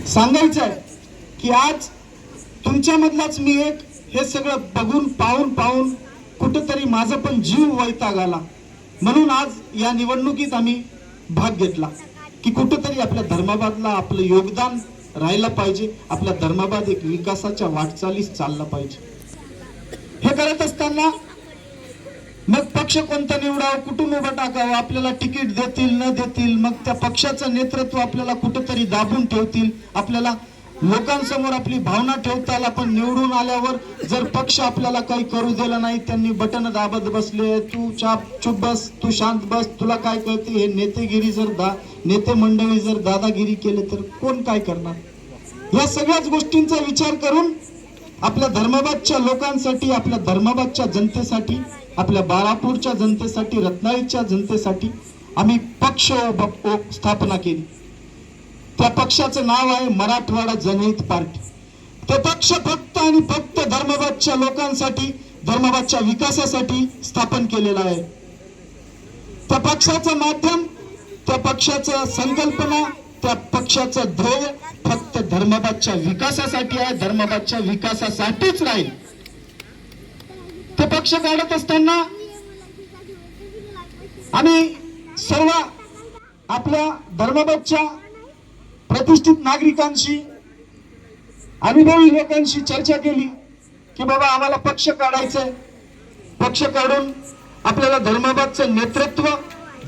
सांगायचं आहे की आज तुमच्यामधलाच मी एक, हे सगळं बघून पाहून कुठेतरी माझा पण जीव वैताग आला. म्हणून आज या निवडणुकीत आम्ही भाग घेतला की कुठेतरी आपल्या धर्माबादला आपलं योगदान राहायला पाहिजे, आपला धर्माबाद एक विकासाच्या वाटचालीस चालला पाहिजे. हे करत असताना मग पक्ष कोणता निवडावं, कुठून उभं टाकावं, आपल्याला तिकीट देतील न देतील, मग त्या पक्षाचं नेतृत्व आपल्याला कुठेतरी दाबून ठेवतील, आपल्याला लोकांसमोर आपली भावना ठेवता आला. पण निवडून आल्यावर जर पक्ष आपल्याला काही करू दिलं नाही, त्यांनी बटन दाबत बसले, तू चुप बस, तू शांत बस, तुला काय कळते, हे नेतेगिरी नेते मंडळी जर दादागिरी केले तर कोण काय करणार. या सगळ्याच गोष्टींचा विचार करून आपल्या धर्माबादच्या लोकांसाठी, आपल्या धर्माबादच्या जनतेसाठी, आपल्या बाळापूरच्या जनतेसाठी, रत्नागिरीच्या जनतेसाठी आम्ही पक्ष स्थापना केली. त्या पक्षाचं नाव आहे मराठवाडा जनहित पार्टी. ते पक्ष फक्त आणि फक्त धर्माबादच्या लोकांसाठी, धर्माबादच्या विकासासाठी स्थापन केलेला आहे. त्या पक्षाचं माध्यम, त्या पक्षाचं संकल्पना, त्या पक्षाचं ध्येय फक्त धर्माबादच्या विकासासाठी आहे, धर्माबादच्या विकासासाठीच राहील. ते पक्ष काढत असताना आम्ही सर्व आपल्या धर्माबादच्या प्रतिष्ठित नागरिकांशी, अनुभवी लोकांशी चर्चा केली की बाबा आम्हाला पक्ष काढायचंय. पक्ष काढून आपल्याला धर्माबादचं नेतृत्व,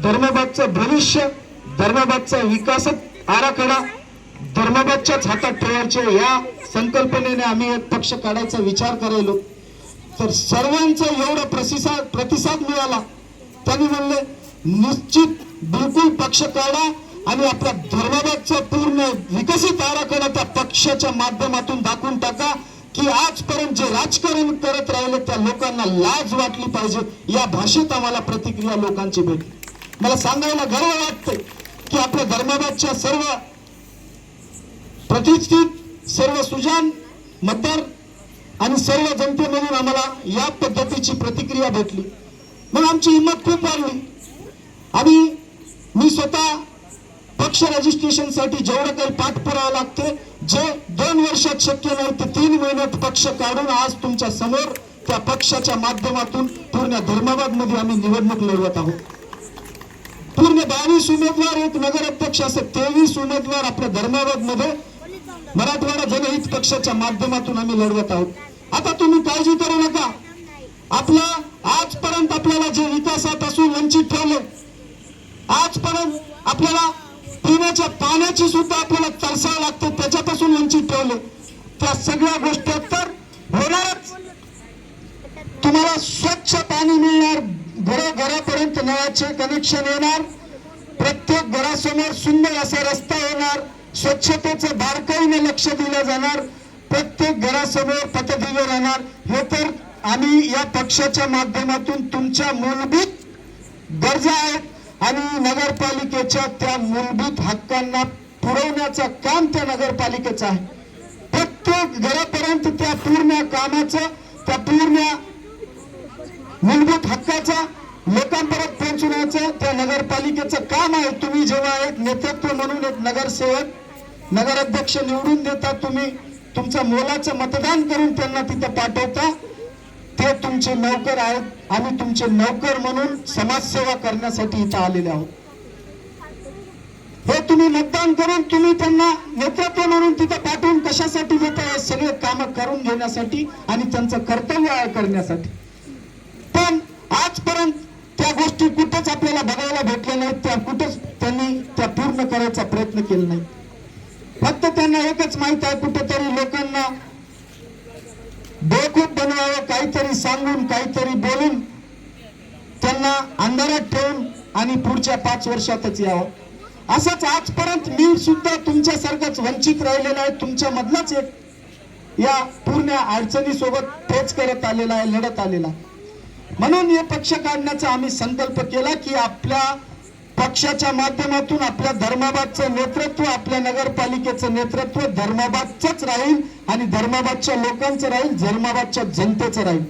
धर्माबादचं भविष्य, धर्माबादचा विकास आराखडा धर्माबादच्याच हातात ठेवायचे, या संकल्पनेने आम्ही एक पक्ष काढायचा विचार करायलो. तर सर्वांचा एवढा प्रतिसाद मिळाला. त्यांनी म्हणले निश्चित बिलकुल पक्ष काढा आणि आपल्या धर्माबादचा पूर्ण विकसित आराखडा त्या पक्षाच्या माध्यमातून दाखवून टाका की आजपर्यंत जे राजकारण करत राहिले त्या लोकांना लाज वाटली पाहिजे. या भाषेत आम्हाला प्रतिक्रिया लोकांची भेटली. मला सांगायला गर्व वाटते की आपल्या धर्माबादच्या सर्व प्रतिष्ठित, सर्व सुजाण मतदार आणि सर्व जनतेमधून आम्हाला या पद्धतीची प्रतिक्रिया भेटली. मग आमची हिंमत खूप वाढली. मी स्वतः पक्ष रजिस्ट्रेशनसाठी जेवढं काही पाठपुरावा लागते, जे 2 वर्षात शक्य नाही ते 3 महिन्यात पक्ष काढून आज तुमच्या समोर त्या पक्षाच्या माध्यमातून पूर्ण धर्माबाद मध्ये आम्ही निवडणूक लढवत आहोत. पूर्ण 22 उमेदवार, एक नगराध्यक्ष, असे 23 उमेदवार आपल्या धर्माबाद मध्ये मराठवाडा जनहित पक्षाच्या माध्यमातून आम्ही लढवत आहोत. आता तुम्ही काळजी करू नका. आजपर्यंत आपल्याला जे विकासापासून वंचित ठेवले, आजपर्यंत आपल्याला पिण्याच्या पाण्याची सुद्धा आपल्याला तरसावं लागते, त्याच्यापासून वंचित ठेवले, त्या सगळ्या गोष्टी तर होणारच. तुम्हाला स्वच्छ पाणी मिळणार, घरापर्यंत नळाचे कनेक्शन येणार, प्रत्येक घरासमोर सुंदर असा रस्ता होणार, स्वच्छतेचं बारकाईने लक्ष दिलं जाणार, प्रत्येक घरासमोर पथदिवे राहणार. हे तर आम्ही या पक्षाच्या माध्यमातून तुमच्या मूलभूत गरजा आहेत आणि नगरपालिकेच्या त्या मूलभूत हक्कांना पुरवण्याचं काम त्या नगरपालिकेचं आहे. प्रत्येक घरापर्यंत त्या पूर्ण कामाचं, त्या पूर्ण मूलभूत हक्काचा लोकांपर्यंत पोहोचवण्याचं त्या नगरपालिकेचं काम आहे. तुम्ही जेव्हा एक नेतृत्व म्हणून एक नगरसेवक, नगराध्यक्ष निवडून देता, तुम्ही तुमचं मोलाचं मतदान करून त्यांना तिथे पाठवता, ते तुमचे नौकर आहेत. आम्ही तुमचे नौकर म्हणून समाजसेवा करण्यासाठी इथं आलेले आहोत. हे तुम्ही मतदान करून तुम्ही त्यांना नेतृत्व म्हणून तिथे पाठवून कशासाठी देता? हे सगळे काम करून घेण्यासाठी आणि त्यांचं कर्तव्य करण्यासाठी. पण आजपर्यंत त्या गोष्टी कुठेच आपल्याला बघायला भेटल्या नाहीत, त्या कुठेच त्यांनी त्या पूर्ण करायचा प्रयत्न केला नाही. फक्त त्यांना एकच माहित आहे, कुठेतरी लोकांना बेवकूफ बनवावं, काहीतरी सांगून, काहीतरी बोलून त्यांना अंधारात ठेवून आणि पुढच्या 5 वर्षातच यावं. असंच आजपर्यंत मी सुद्धा तुमच्यासारखाच वंचित राहिलेला आहे. तुमच्या मधलाच एक या पूर्ण अडचणीसोबत पेच करत आलेला आहे, लढत आलेला. म्हणून हे पक्ष काढण्याचा आम्ही संकल्प केला की आपल्या पक्षाच्या माध्यमातून आपल्या धर्माबादचं नेतृत्व, आपल्या नगरपालिकेचं नेतृत्व धर्माबादचंच राहील आणि धर्माबादच्या लोकांचं राहील, धर्माबादच्या जनतेचं राहील.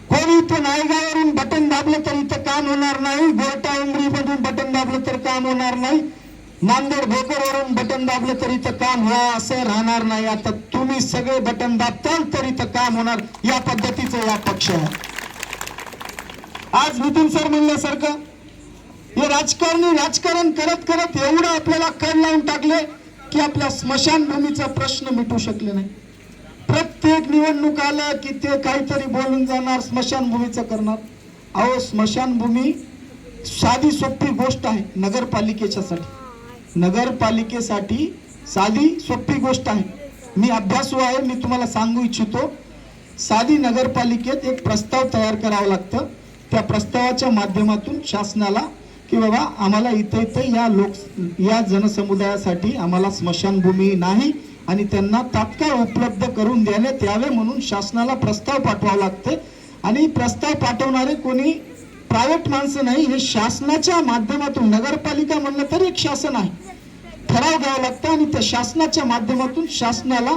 कोणी इथं नायगावरून बटन दाबलं तर इथं काम होणार नाही, गोरटा उमरी मधून बटन दाबलं तर काम होणार नाही. नांदेड भोकरवरून बटन दाबलं तरी तर काम व्हा असं राहणार नाही. आता तुम्ही सगळे बटन दाबताल तरी तर काम होणार. या पद्धतीचं या पक्ष आहे. आज नितीन सर म्हणल्यासारखं हे राजकारणी राजकारण करत करत एवढं आपल्याला कड लावून टाकले की आपल्या स्मशानभूमीचा प्रश्न मिटू शकले नाही. प्रत्येक निवडणूक आलं की ते काहीतरी बोलून जाणार, स्मशानभूमीचं करणार. अहो स्मशानभूमी साधी सोपी गोष्ट आहे नगरपालिकेसाठी साधी सोपी गोष्ट आहे. मी अभ्यासू आहे, मी तुम्हाला सांगू इच्छितो. साधी नगरपालिकेत एक प्रस्ताव तयार करावा लागतं. त्या प्रस्तावाच्या माध्यमातून शासनाला की बाबा आम्हाला इथे या जनसमुदायासाठी आम्हाला स्मशानभूमी नाही आणि त्यांना तात्काळ उपलब्ध करून देण्यात यावे म्हणून शासनाला प्रस्ताव पाठवावा लागते. आणि प्रस्ताव पाठवणारे कोणी प्रायव्हेट माणसं नाही, हे शासनाच्या माध्यमातून, नगरपालिका म्हणलं तर एक शासन आहे, ठराव घ्यावा लागतं आणि त्या शासनाच्या माध्यमातून शासनाला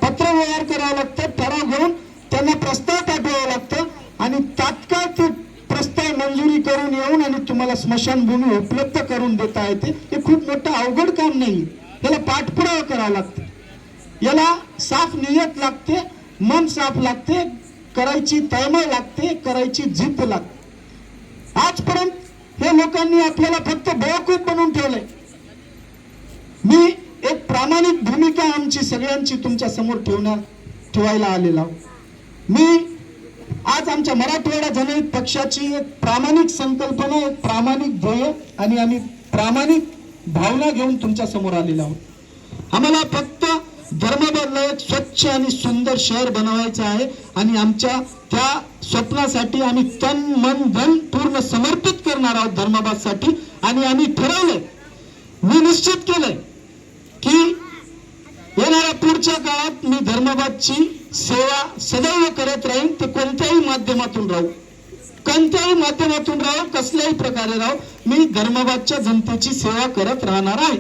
पत्रव्यवहार करावा लागतं. ठराव घेऊन त्यांना प्रस्ताव पाठवावा लागतं आणि तात्काळ ते प्रस्ताव मंजुरी करून येऊन आणि तुम्हाला स्मशानभूमी उपलब्ध करून देता येते. हे खूप मोठं अवघड काम नाही. याला पाठपुरावा करावा लागतो, याला साफ नियत लागते, मन साफ लागते, करायची तळमळ लागते, करायची जिद्द लागते. आजपर्यंत हे लोकांनी आपल्याला फक्त बेवकूफ बनवून ठेवलंय. मी एक प्रामाणिक भूमिका आमची सगळ्यांची तुमच्या समोर ठेवायला आलेला. मी आज आमच्या मराठवाडा जनहित पक्षाची एक प्रामाणिक संकल्पना, एक प्रामाणिक ध्येय आणि आम्ही प्रामाणिक भावना घेऊन तुमच्या समोर आलेलो आहोत. आम्हाला फक्त धर्माबादला एक स्वच्छ आणि सुंदर शहर बनवायचं आहे आणि आमच्या त्या स्वप्नासाठी आम्ही तन मन धन पूर्ण समर्पित करणार आहोत धर्माबादसाठी. आणि आम्ही ठरवलंय, मी निश्चित केलंय की येणाऱ्या पुढच्या काळात मी धर्माबादची सेवा सदैव करत राहीन. ते कोणत्याही माध्यमातून राहू, कसल्याही प्रकारे राहू, मी धर्माबादच्या जनतेची सेवा करत राहणार आहे.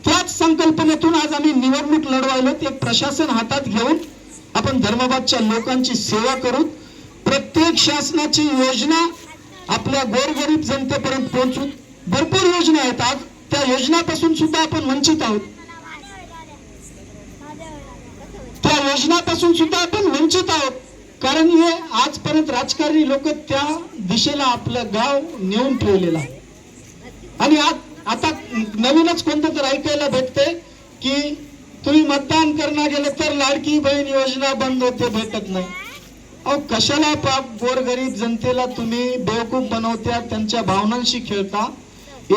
त्याच संकल्पनेतून आज आम्ही निवडणूक लढवायला एक प्रशासन हातात घेऊन आपण धर्माबादच्या लोकांची सेवा करू. प्रत्येक शासनाची योजना आपल्या गोरगरीब जनतेपर्यंत पोहोचू. भरपूर योजना आहेत, आज त्या योजनापासून सुद्धा आपण वंचित आहोत. कारण हे आजपर्यंत राजकारणी लोक त्या दिशेला आपलं गाव नेऊन ठेवलेलं आहे. आणि आता नवीनच कोणतं तर ऐकायला भेटते की तुम्ही मतदान करणार गेले तर लाडकी बहीण योजना बंद होते, भेटत नाही. अहो कशाला पाप गोरगरीब जनतेला तुम्ही बेवकूफ बनवत्या, त्यांच्या भावनांशी खेळता.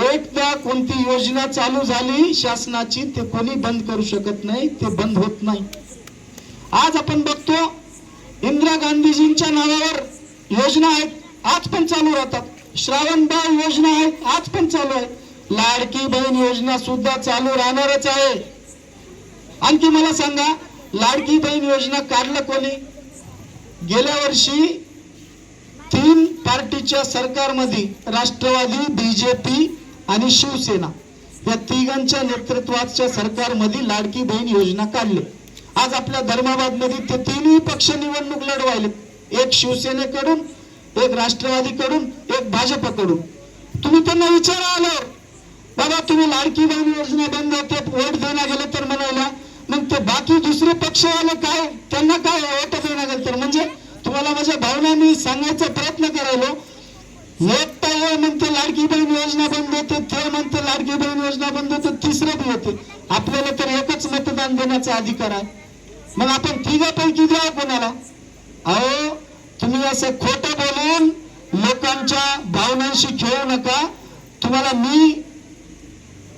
एकदा कोणती योजना चालू झाली शासनाची ते कोणी बंद करू शकत नाही, ते बंद होत नाही. आज आपण बघतो इंदिरा गांधीजींच्या नावावर योजना आहेत, आज पण चालू राहतात. श्रावणबाळ योजना आहेत, आज पण चालू आहे. लाडकी बहीण योजना सुद्धा चालू राहणारच आहे. आणखी मला सांगा, लाडकी बहीण योजना काढलं कोणी? गेल्या वर्षी 3 पार्टीच्या सरकारमध्ये राष्ट्रवादी, बीजेपी आणि शिवसेना या तिघांच्या नेतृत्वाच्या सरकारमध्ये लाडकी बहीण योजना काढली. आज आपल्या धर्माबाद मध्ये ते तिन्ही पक्ष निवडणूक लढवायले, एक शिवसेनेकडून, एक राष्ट्रवादीकडून, एक भाजपकडून. तुम्ही त्यांना विचारा आल्यावर, बाबा तुम्ही लाडकी बहीण योजना बंद होते, वोट देण्या गेले तर म्हणायला, मग ते बाकी दुसरे पक्षवाले काय, त्यांना काय वोट देण्या गेले तर? म्हणजे तुम्हाला माझ्या भावना मी सांगायचा प्रयत्न करायलो. एक तर म्हणते लाडकी बहीण योजना बंद होते, ते म्हणते लाडकी बहीण योजना बंद होते, तिसरे बी होते. आपल्याला तर एकच मतदान देण्याचा अधिकार आहे, मग आपण तिघापैकी द्या कोणाला? अहो तुम्ही असं खोटं बोलून लोकांच्या भावनांशी खेळू नका. तुम्हाला मी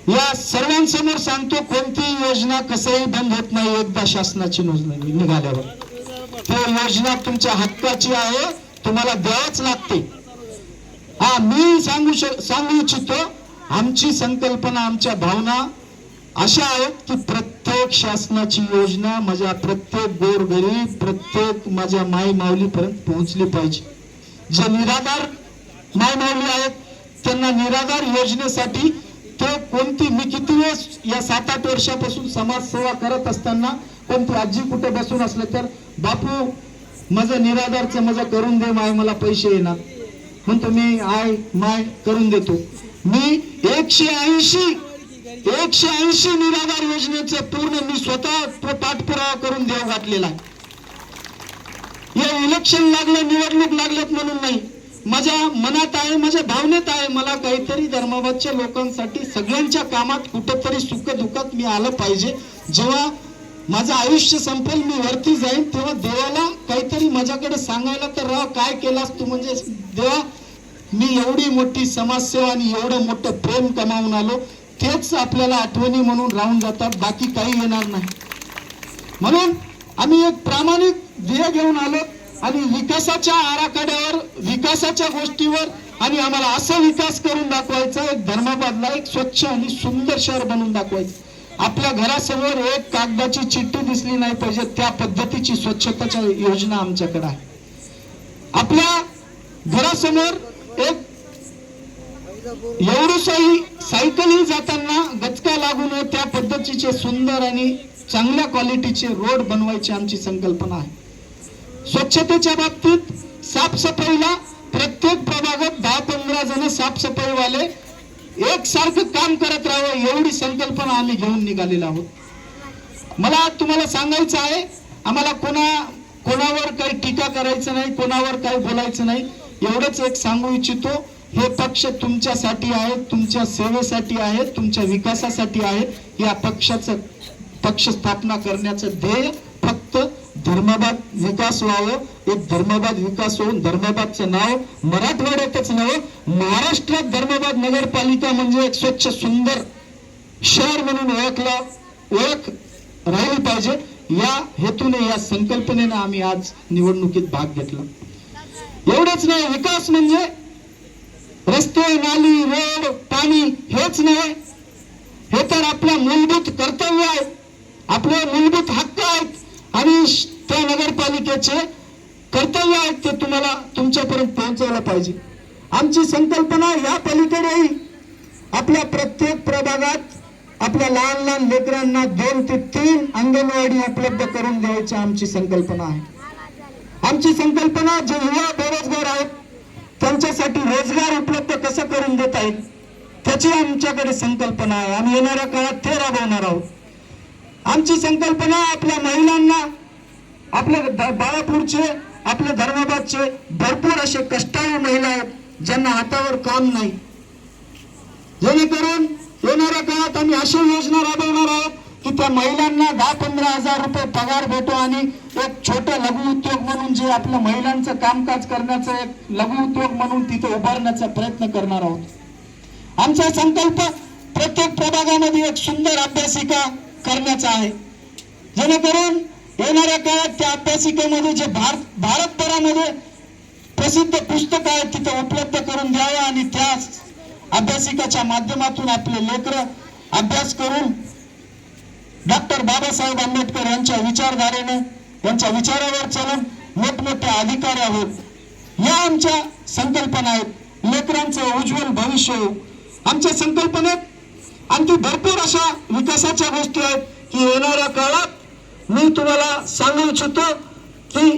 या सर्वांसमोर सांगतो, कोणती योजना कसंही बंद होत नाही. एकदा शासनाची योजना निघाल्यावर ती योजना तुमच्या हक्काची आहे, तुम्हाला द्यावंच लागते. हा मी सांगू इच्छितो, आमची संकल्पना, आमच्या भावना अशा आहेत की प्रत्येक शासनाची योजना माझ्या प्रत्येक गोरगरीब, प्रत्येक माझ्या माय माऊलीपर्यंत पोहोचली पाहिजे. जे निराधार माय माऊली आहेत त्यांना निराधार योजनेसाठी ते कोणती, मी किती वेळेस या 7-8 वर्षापासून समाजसेवा करत असताना कोणती आजी कुठे बसून असले तर, बापू माझं निराधारचं माझं करून दे माय, मला पैसे येणार म्हणतो, मी आय माय करून देतो. मी 180 निराधार योजनेचे पूर्ण मी स्वतः पाठपुरावा करून देव घातलेला आहे. हे इलेक्शन लागलं, निवडणूक लागलेत म्हणून नाही, माझ्या मनात आहे, माझ्या भावनेत आहे, मला काहीतरी धर्माबादच्या लोकांसाठी सगळ्यांच्या कामात कुठेतरी सुख दुःखात मी आलं पाहिजे. जेव्हा माझं आयुष्य संपेल, मी वरती जाईन, तेव्हा देवाला काहीतरी माझ्याकडे सांगायला तर राव काय केलास तू, म्हणजे देवा मी एवढी मोठी समाजसेवा आणि एवढं मोठं प्रेम कमावून आलो, तेच आपल्याला आठवणी म्हणून राहून जातात, बाकी काही येणार नाही. म्हणून आम्ही एक प्रामाणिक ध्येय घेऊन आलो आणि विकासाच्या आराखड्यावर, विकासाच्या गोष्टीवर, आणि आम्हाला असा विकास करून दाखवायचा, एक धर्माबादला एक स्वच्छ आणि सुंदर शहर बनवून दाखवायचं. आपल्या घरासमोर एक कागदाची चिठ्ठी दिसली नाही पाहिजे, त्या पद्धतीची स्वच्छताच्या योजना आमच्याकडे आहे. आपल्या घरासमोर एक एवढीशी सायकलही जाताना गचका लागू नये त्या पद्धतीचे सुंदर आणि चांगल्या क्वालिटीचे रोड बनवायची आमची संकल्पना आहे. स्वच्छतेच्या बाबतीत साफसफाईला प्रत्येक प्रभागात 10-15 जण साफसफाईवाले एकसारखं काम करत राहावं, एवढी संकल्पना आम्ही घेऊन निघालेलो आहोत. मला तुम्हाला सांगायचं आहे, आम्हाला कोणावर काही टीका करायचं नाही, कोणावर काही बोलायचं नाही. एवढंच एक सांगू इच्छितो, हे पक्ष तुमच्यासाठी आहे, तुमच्या सेवेसाठी आहे, तुमच्या विकासासाठी आहे. या पक्ष स्थापना करण्याचं ध्येय फक्त धर्माबाद विकास व्हावं. एक धर्माबाद विकास होऊन धर्माबादचं नाव मराठवाड्यातच नव्हे, महाराष्ट्रात धर्माबाद नगरपालिका म्हणजे एक स्वच्छ सुंदर शहर म्हणून ओळख राहिली पाहिजे. या हेतूने, या संकल्पनेने आम्ही आज निवडणुकीत भाग घेतला. एवढंच नाही, विकास म्हणजे रस्ते, नाली, रोड, पाणी हेच नाही, हे तर आपल्या मूलभूत कर्तव्य आहे, आपले मूलभूत हक्क आहेत, आणि त्या नगरपालिकेचे कर्तव्य आहेत, ते तुम्हाला तुमच्यापर्यंत पोहोचवलं पाहिजे. आमची संकल्पना या पलीकडेही आपल्या प्रत्येक प्रभागात आपल्या लहान लहान लेकरांना 2 ते 3 अंगणवाडी उपलब्ध करून द्यायची आमची संकल्पना आहे. आमची संकल्पना जे युवा बेरोजगार आहेत त्यांच्यासाठी रोजगार उपलब्ध कसं करून देता येईल त्याची आमच्याकडे संकल्पना आहे. आम्ही येणाऱ्या काळात ते राबवणार आहोत. आमची संकल्पना आपल्या महिलांना, आपल्या बाळापूरचे, आपल्या धर्माबादचे भरपूर असे कष्टाळू महिला आहेत ज्यांना हातावर काम नाही, जेणेकरून येणाऱ्या काळात आम्ही अशी योजना राबवणार आहोत की त्या महिलांना 10-15 हजार रुपये पगार भेटो, आणि एक छोटा लघु उद्योग म्हणून जे आपल्या महिलांचं कामकाज करण्याचं एक लघु उद्योग म्हणून तिथे उभारण्याचा प्रयत्न करणार आहोत. आमचा संकल्प प्रत्येक प्रभागामध्ये एक सुंदर अभ्यासिका करण्याचा आहे, जेणेकरून येणाऱ्या काळात त्या अभ्यासिकेमध्ये जे भारतभरामध्ये प्रसिद्ध पुस्तक आहेत तिथे उपलब्ध करून द्यावं, आणि त्या अभ्यासिकाच्या माध्यमातून आपले लेकरं अभ्यास करून डॉक्टर बाबासाहेब आंबेडकर यांच्या विचारधारेने, यांच्या विचारावर चालून मोठमोठ्या अधिकारी आहोत. या आमच्या संकल्पना आहेत. लेकरांचं उज्ज्वल भविष्य हो. आमच्या संकल्पनेत आणखी भरपूर अशा विकासाच्या गोष्टी आहेत की येणाऱ्या काळात मी तुम्हाला सांगू इच्छितो की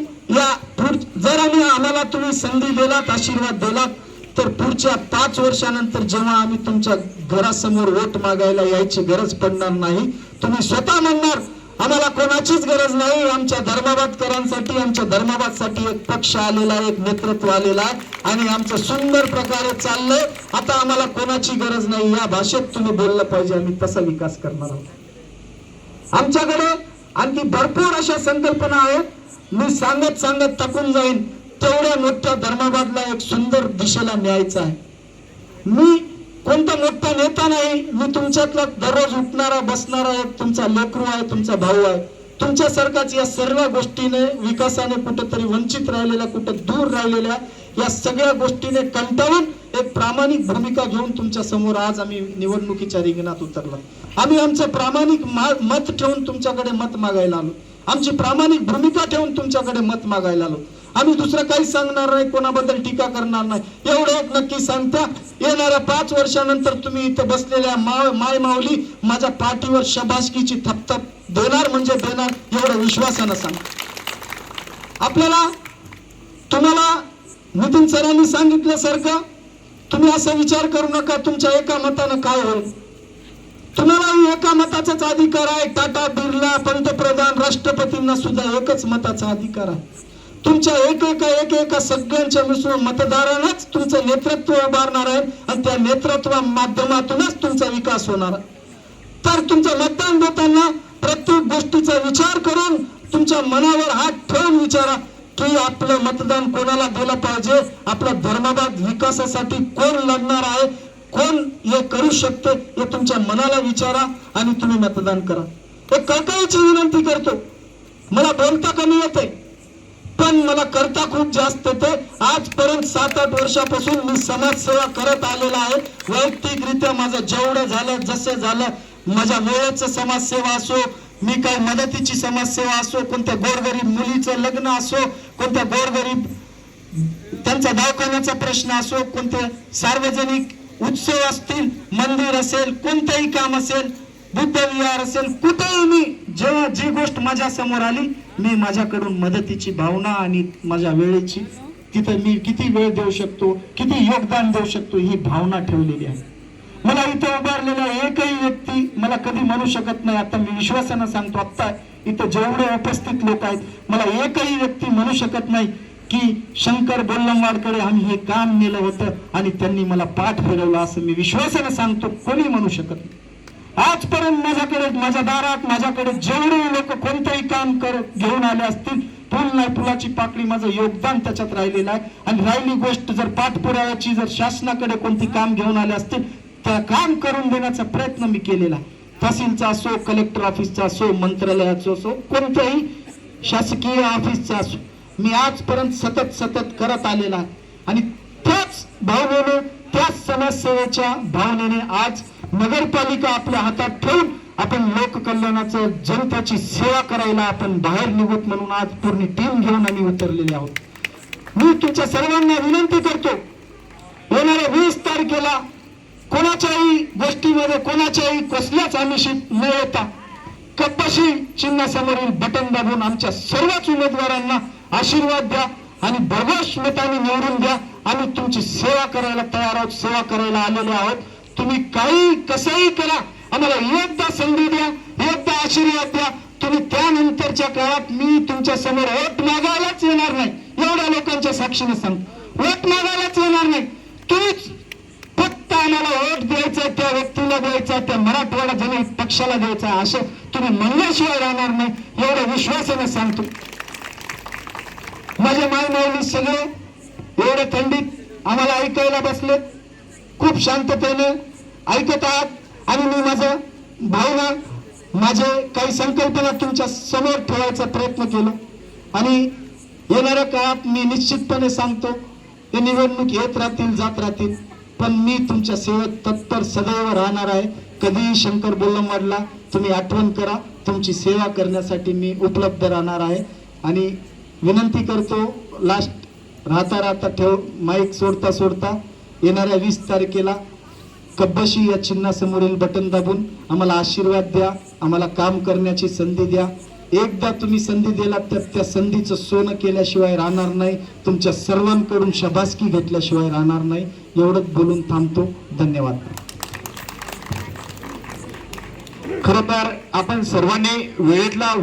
जर आम्हाला तुम्ही संधी दिलात, आशीर्वाद दिलात, तर पुढच्या 5 वर्षानंतर जेव्हा आम्ही तुमच्या घरासमोर वोट मागायला यायची गरज पडणार नाही, तुम्ही स्वतः म्हणणार आम्हाला कोणाचीच गरज नाही, आमच्या धर्माबादकरांसाठी, आमच्या धर्माबादसाठी एक पक्ष आलेला आहे, एक नेतृत्व आलेला आहे, आणि आमचं सुंदर प्रकारे चाललंय, आता आम्हाला कोणाची गरज नाही. या भाषेत तुम्ही बोललं पाहिजे. आम्ही तसा विकास करणार आहोत. आमच्याकडे आणखी भरपूर अशा संकल्पना आहेत. मी सांगत टाकून जाईन. तेवढ्या मोठ्या धर्माबादला एक सुंदर दिशेला न्यायचं आहे. मी कोणता मोठा नेता नाही, मी तुमच्यातला दररोज उठणारा बसणारा एक तुमचा लेकरू आहे, तुमचा भाऊ आहे. तुमच्यासारखाच या सर्व गोष्टीने, विकासाने कुठेतरी वंचित राहिलेल्या, कुठे दूर राहिलेल्या या सगळ्या गोष्टीने कंटाळून एक प्रामाणिक भूमिका घेऊन तुमच्या समोर आज आम्ही निवडणुकीच्या रिंगणात उतरलो. आम्ही आमचं प्रामाणिक मत ठेवून तुमच्याकडे मत मागायला आलो. आमची प्रामाणिक भूमिका ठेवून तुमच्याकडे मत मागायला आलो. आम्ही दुसरं काही सांगणार नाही, कोणाबद्दल टीका करणार नाही. एवढं एक नक्की सांगता, येणाऱ्या 5 वर्षानंतर तुम्ही इथे बसलेल्या माय माऊली माझ्या पाठीवर शबासकीची थपथप देणार म्हणजे देणार, एवढं विश्वासानं सांग. तुम्हाला नितीन सरांनी सांगितल्यासारखं तुम्ही असा विचार करू नका तुमच्या एका मतानं काय होईल. तुम्हाला एका मताचाच अधिकार आहे. टाटा, बिर्ला, पंतप्रधान, राष्ट्रपतींना सुद्धा एकच मताचा अधिकार आहे. तुमच्या एका सगळ्यांच्या मिसळून मतदारांनाच तुमचं नेतृत्व उभारणार आहे आणि त्या नेतृत्वा माध्यमातूनच तुमचा विकास होणार आहे. तर तुमचं मतदान देताना प्रत्येक गोष्टीचा विचार करून तुमच्या मनावर हात ठेवून विचारा की आपलं मतदान कोणाला दिलं पाहिजे, आपला धर्मभाग विकासासाठी कोण लढणार आहे, कोण हे करू शकते हे तुमच्या मनाला विचारा आणि तुम्ही मतदान करा. एक कळकळीची विनंती करतो. मला बोलता कमी येते पण मला करता खूप जास्त येते. आजपर्यंत 7-8 वर्षापासून मी समाजसेवा करत आलेला आहे. वैयक्तिकरित्या माझं जेवढं झालं, जसं झालं, माझ्या वेळेचं समाजसेवा असो, मी काही मदतीची समाजसेवा असो, कोणत्या गोरगरीब मुलीचं लग्न असो, कोणत्या गोरगरीब त्यांचा दवाखान्याचा प्रश्न असो, कोणते सार्वजनिक उत्सव असतील, मंदिर असेल, कोणतंही काम असेल, बुद्ध विहार असेल, कुठेही मी जेव्हा जी गोष्ट माझ्या समोर आली मी माझ्याकडून मदतीची भावना आणि माझ्या वेळेची तिथं मी किती वेळ देऊ शकतो, किती योगदान देऊ शकतो ही भावना ठेवलेली आहे. मला इथं उभारलेला एकही व्यक्ती मला कधी म्हणू शकत नाही, आता मी विश्वासानं सांगतो, आता इथं जेवढे उपस्थित लोक आहेत मला एकही व्यक्ती म्हणू शकत नाही की शंकर बोल्लमवाडकडे आम्ही हे काम नेलं होतं आणि त्यांनी मला पाठ फिरवला, असं मी विश्वासानं सांगतो. कोणी म्हणू शकत नाही. आजपर्यंत माझ्याकडे, माझ्या दारात माझ्याकडे जेवढे लोक कोणतेही काम घेऊन आले असतील, फुल नाही फुलाची पाकळी, माझं योगदान त्याच्यात राहिलेलं आहे. आणि राहिली गोष्ट जर पाठपुराव्याची, जर शासनाकडे कोणती काम घेऊन आले असतील त्या काम करून देण्याचा प्रयत्न मी केलेला आहे. तहसीलचा असो, कलेक्टर ऑफिसचा असो, मंत्रालयाचा असो, कोणत्याही शासकीय ऑफिसचा असो, मी आजपर्यंत सतत करत आलेला आहे. आणि त्याच भावनेने, त्याच समाजसेवेच्या भावनेने आज नगरपालिका आपल्या हातात ठेवून आपण लोककल्याणाचं, जनतेची सेवा करायला आपण बाहेर निघूत म्हणून आज पूर्ण टीम घेऊन आम्ही उतरलेले आहोत. मी तुमच्या सर्वांना विनंती करतो, येणाऱ्या 20 तारखेला कोणाच्याही गोष्टीमध्ये, कोणाच्याही कसल्याच आमिषात न येता कपाशी चिन्हासमोरील बटन दाबून आमच्या सर्वच उमेदवारांना आशीर्वाद द्या आणि भरघोस मताने निवडून द्या. आम्ही तुमची सेवा करायला तयार आहोत, सेवा करायला आलेलो आहोत. तुम्ही काही कसंही करा, आम्हाला एकदा संधी द्या, एकदा आशीर्वाद द्या. तुम्ही त्यानंतरच्या काळात मी तुमच्या समोर वोट मागायलाच येणार नाही, एवढ्या लोकांच्या साक्षीने सांगतो. वोट मागायलाच येणार नाही. तुम्हीच फक्त आम्हाला वोट द्यायचा, त्या व्यक्तीला द्यायचा, त्या मराठवाडा जनहित पक्षाला द्यायचा, असं तुम्ही म्हणल्याशिवाय राहणार नाही, एवढ्या विश्वासाने सांगतो. माझे मायमाऊली सगळे एवढे थंडीत आम्हाला ऐकायला बसले, खूप शांततेने ऐकत आहात आणि मी माझं भावना, माझे काही संकल्पना तुमच्या समोर ठेवायचा प्रयत्न केला. आणि येणाऱ्या काळात मी निश्चितपणे सांगतो, ते निवडणूक येत राहतील, जात राहतील, पण मी तुमच्या सेवेत तत्पर सदैव राहणार आहे. कधीही शंकर बोल्लमवाडला तुम्ही आठवण करा, तुमची सेवा करण्यासाठी मी उपलब्ध राहणार आहे. आणि विनंती करतो, लास्ट राहता ठेव माईक सोडता येणाऱ्या 20 तारखेला कब्बशी या चिन्हासमोरील बटन दाबून आम्हाला आशीर्वाद द्या, आम्हाला काम करण्याची संधी द्या. एकदा तुम्ही संधी दिलात तर त्या संधीचं सोनं केल्याशिवाय राहणार नाही, तुमच्या सर्वांकडून शाबासकी घेतल्याशिवाय राहणार नाही. एवढंच बोलून थांबतो. धन्यवाद. खरं तर आपण सर्वांनी वेळेतला